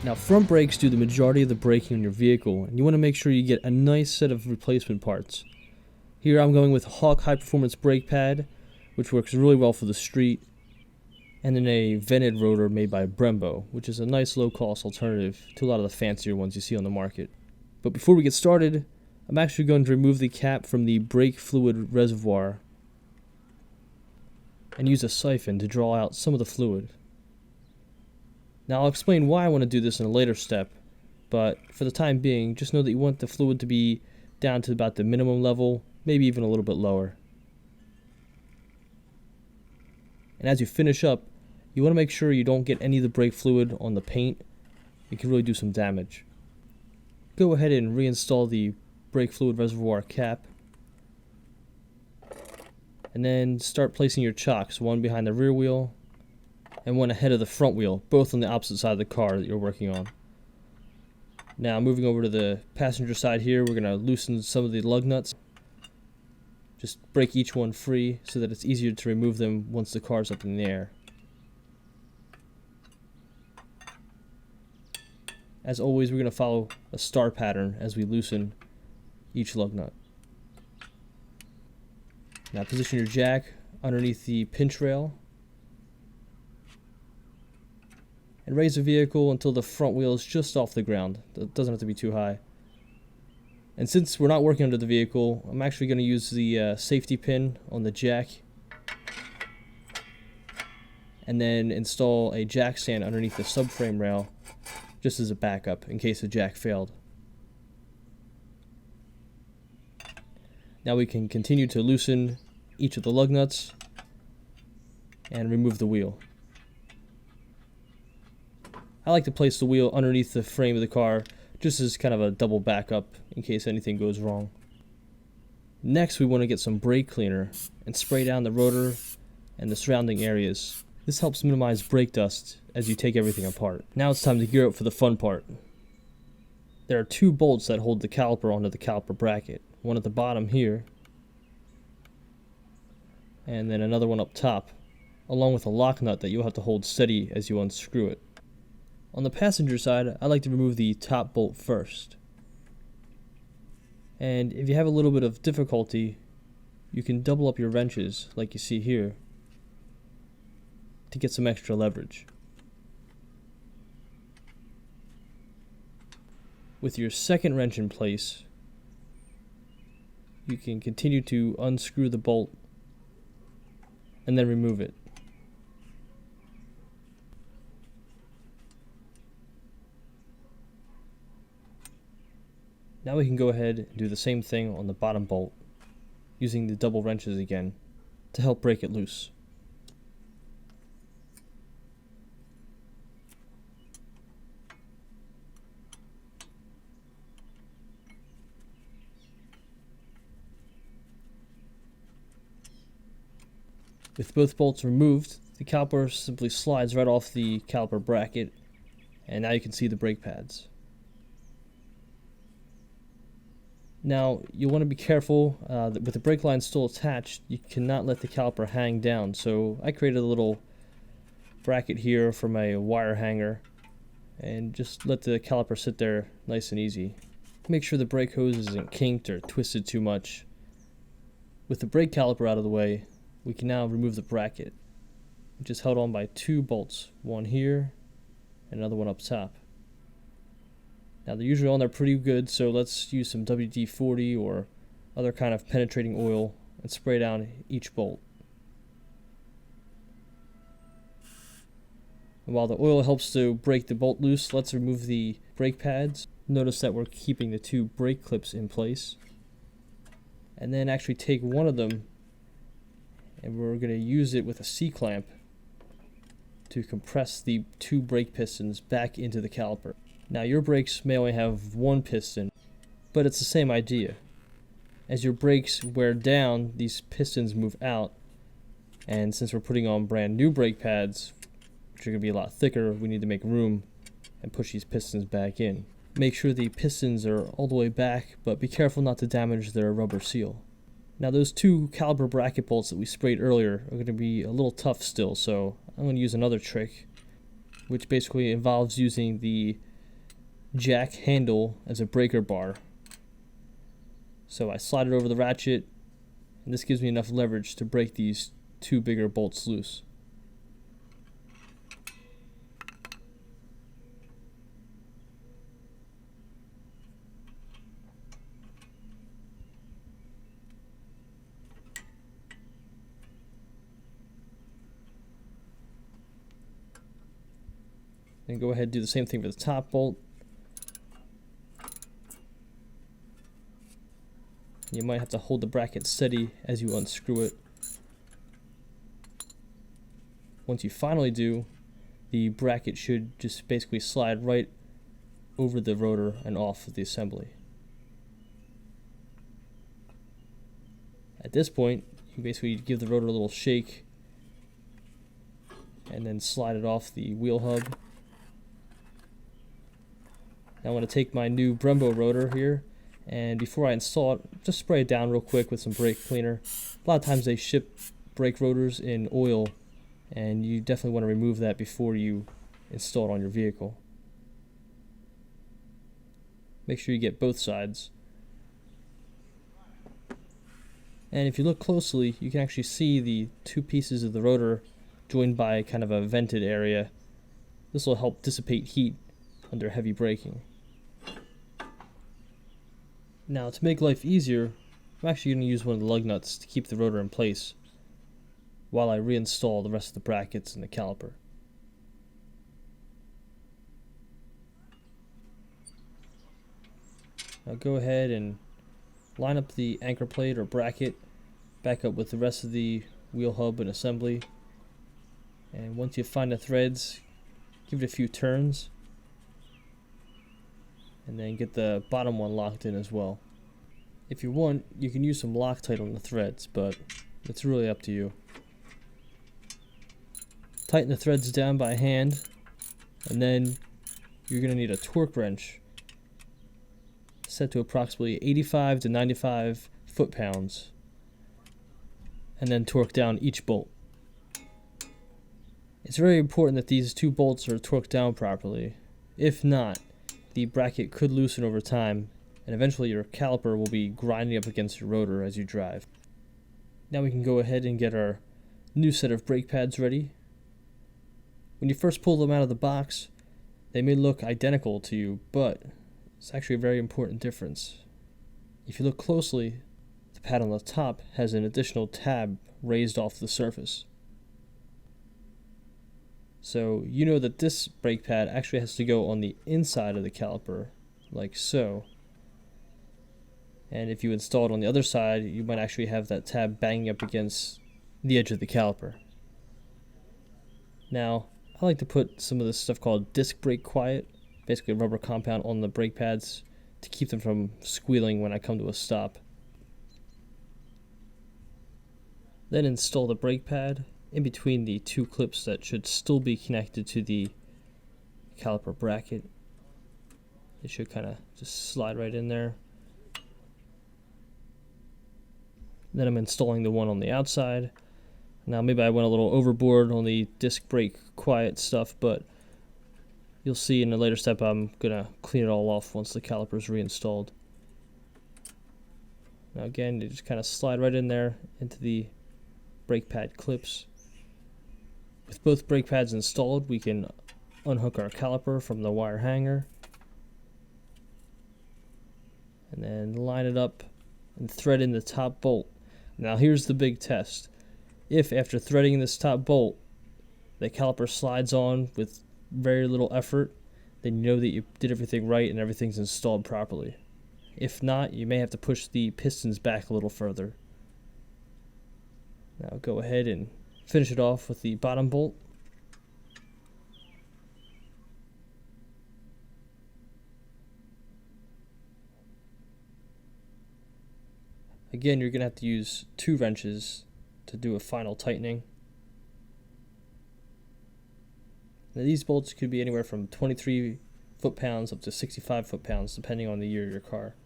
Now, front brakes do the majority of the braking on your vehicle, and you want to make sure you get a nice set of replacement parts. Here I'm going with Hawk High Performance Brake Pad, which works really well for the street, and then a vented rotor made by Brembo, which is a nice low-cost alternative to a lot of the fancier ones you see on the market. But before we get started, I'm actually going to remove the cap from the brake fluid reservoir and use a siphon to draw out some of the fluid. Now I'll explain why I want to do this in a later step, but for the time being, just know that you want the fluid to be down to about the minimum level, maybe even a little bit lower. And as you finish up, you want to make sure you don't get any of the brake fluid on the paint. It can really do some damage. Go ahead and reinstall the brake fluid reservoir cap, and then start placing your chocks, one behind the rear wheel and one ahead of the front wheel, both on the opposite side of the car that you're working on. Now moving over to the passenger side here, we're going to loosen some of the lug nuts. Just break each one free so that it's easier to remove them once the car's up in the air. As always, we're going to follow a star pattern as we loosen each lug nut. Now position your jack underneath the pinch rail and raise the vehicle until the front wheel is just off the ground. It doesn't have to be too high. And since we're not working under the vehicle, I'm actually going to use the safety pin on the jack and then install a jack stand underneath the subframe rail just as a backup in case the jack failed. Now we can continue to loosen each of the lug nuts and remove the wheel. I like to place the wheel underneath the frame of the car just as kind of a double backup in case anything goes wrong. Next, we want to get some brake cleaner and spray down the rotor and the surrounding areas. This helps minimize brake dust as you take everything apart. Now it's time to gear up for the fun part. There are two bolts that hold the caliper onto the caliper bracket. One at the bottom here, and then another one up top, along with a lock nut that you'll have to hold steady as you unscrew it. On the passenger side, I like to remove the top bolt first. And if you have a little bit of difficulty, you can double up your wrenches like you see here to get some extra leverage. With your second wrench in place, you can continue to unscrew the bolt and then remove it. Now we can go ahead and do the same thing on the bottom bolt, using the double wrenches again to help break it loose. With both bolts removed, the caliper simply slides right off the caliper bracket, and now you can see the brake pads. Now, you'll want to be careful that with the brake line still attached, you cannot let the caliper hang down. So I created a little bracket here from a wire hanger and just let the caliper sit there nice and easy. Make sure the brake hose isn't kinked or twisted too much. With the brake caliper out of the way, we can now remove the bracket, which is held on by two bolts, one here and another one up top. Now they're usually on there pretty good, so let's use some WD-40 or other kind of penetrating oil and spray down each bolt. And while the oil helps to break the bolt loose, let's remove the brake pads. Notice that we're keeping the two brake clips in place. And then actually take one of them and we're going to use it with a C-clamp to compress the two brake pistons back into the caliper. Now your brakes may only have one piston, but it's the same idea. As your brakes wear down, these pistons move out, and since we're putting on brand new brake pads, which are going to be a lot thicker, we need to make room and push these pistons back in. Make sure the pistons are all the way back, but be careful not to damage their rubber seal. Now those two caliper bracket bolts that we sprayed earlier are going to be a little tough still, so I'm going to use another trick, which basically involves using the jack handle as a breaker bar. So I slide it over the ratchet, and this gives me enough leverage to break these two bigger bolts loose. Then go ahead and do the same thing for the top bolt. You might have to hold the bracket steady as you unscrew it. Once you finally do, the bracket should just basically slide right over the rotor and off of the assembly. At this point, you basically give the rotor a little shake and then slide it off the wheel hub. Now I'm going to take my new Brembo rotor here, and before I install it, just spray it down real quick with some brake cleaner. A lot of times they ship brake rotors in oil, and you definitely want to remove that before you install it on your vehicle. Make sure you get both sides. And if you look closely, you can actually see the two pieces of the rotor joined by kind of a vented area. This will help dissipate heat under heavy braking. Now, to make life easier, I'm actually going to use one of the lug nuts to keep the rotor in place while I reinstall the rest of the brackets and the caliper. Now go ahead and line up the anchor plate or bracket back up with the rest of the wheel hub and assembly. And once you find the threads, give it a few turns, and then get the bottom one locked in as well. If you want, you can use some Loctite on the threads, but it's really up to you. Tighten the threads down by hand, and then you're going to need a torque wrench set to approximately 85 to 95 foot-pounds, and then torque down each bolt. It's very important that these two bolts are torqued down properly. If not, the bracket could loosen over time, and eventually your caliper will be grinding up against your rotor as you drive. Now we can go ahead and get our new set of brake pads ready. When you first pull them out of the box, they may look identical to you, but it's actually a very important difference. If you look closely, the pad on the top has an additional tab raised off the surface. So you know that this brake pad actually has to go on the inside of the caliper, like so. And if you install it on the other side, you might actually have that tab banging up against the edge of the caliper. Now, I like to put some of this stuff called disc brake quiet, basically a rubber compound on the brake pads to keep them from squealing when I come to a stop. Then install the brake pad in between the two clips that should still be connected to the caliper bracket. It should kind of just slide right in there. Then I'm installing the one on the outside. Now maybe I went a little overboard on the disc brake quiet stuff, but you'll see in a later step I'm going to clean it all off once the caliper is reinstalled. Now again, you just kind of slide right in there into the brake pad clips. With both brake pads installed, we can unhook our caliper from the wire hanger and then line it up and thread in the top bolt. Now here's the big test. If after threading this top bolt, the caliper slides on with very little effort, then you know that you did everything right and everything's installed properly. If not, you may have to push the pistons back a little further. Now go ahead and finish it off with the bottom bolt. Again, you're going to have to use 2 wrenches to do a final tightening. Now these bolts could be anywhere from 23 foot-pounds up to 65 foot-pounds depending on the year of your car.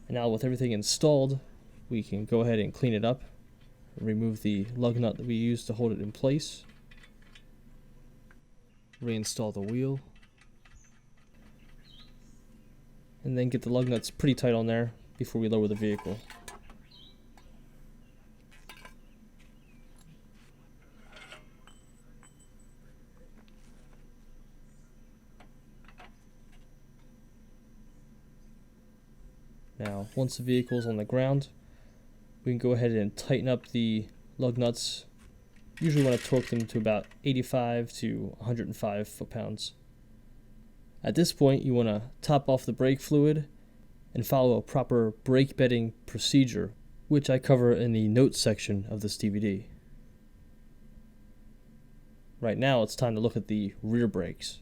And now with everything installed, we can go ahead and clean it up. Remove the lug nut that we used to hold it in place. Reinstall the wheel. and then get the lug nuts pretty tight on there before we lower the vehicle. Now, once the vehicle is on the ground, we can go ahead and tighten up the lug nuts. Usually want to torque them to about 85 to 105 foot-pounds. At this point, you want to top off the brake fluid and follow a proper brake bedding procedure, which I cover in the notes section of this DVD. Right now, it's time to look at the rear brakes.